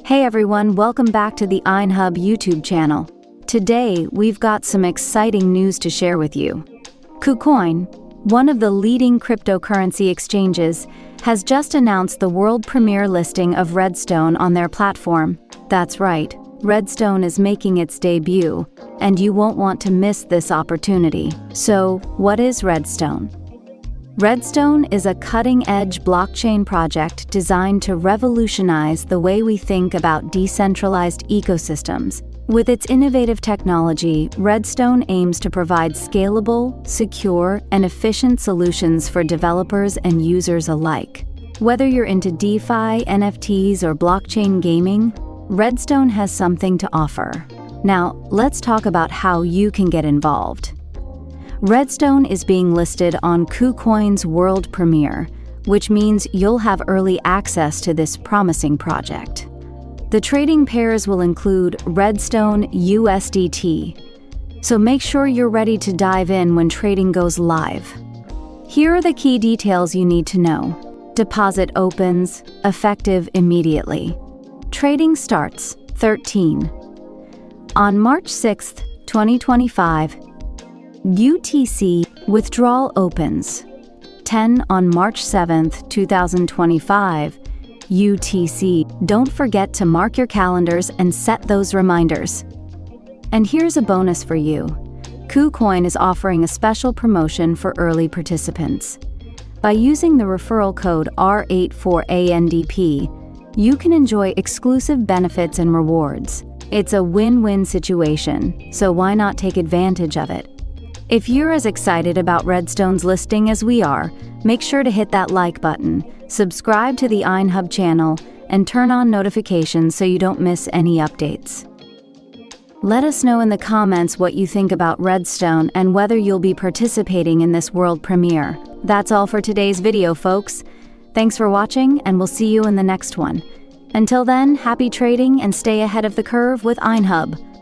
Hey everyone, welcome back to the Inehub YouTube channel. Today, we've got some exciting news to share with you. KuCoin, one of the leading cryptocurrency exchanges, has just announced the world premiere listing of Redstone on their platform. That's right, Redstone is making its debut, and you won't want to miss this opportunity. So, what is Redstone? Redstone is a cutting-edge blockchain project designed to revolutionize the way we think about decentralized ecosystems. With its innovative technology, Redstone aims to provide scalable, secure, and efficient solutions for developers and users alike. Whether you're into DeFi, NFTs, or blockchain gaming, Redstone has something to offer. Now, let's talk about how you can get involved. Redstone is being listed on KuCoin's world premiere, which means you'll have early access to this promising project. The trading pairs will include Redstone USDT, so make sure you're ready to dive in when trading goes live. Here are the key details you need to know. Deposit opens, effective immediately. Trading starts 13. On March 6, 2025, UTC withdrawal opens. 10 on March 7, 2025, UTC. Don't forget to mark your calendars and set those reminders. And here's a bonus for you. KuCoin is offering a special promotion for early participants. By using the referral code R84ANDP, you can enjoy exclusive benefits and rewards. It's a win-win situation, so why not take advantage of it? If you're as excited about Redstone's listing as we are, make sure to hit that like button, subscribe to the Inehub channel, and turn on notifications so you don't miss any updates. Let us know in the comments what you think about Redstone and whether you'll be participating in this world premiere. That's all for today's video, folks. Thanks for watching, and we'll see you in the next one. Until then, happy trading and stay ahead of the curve with Inehub.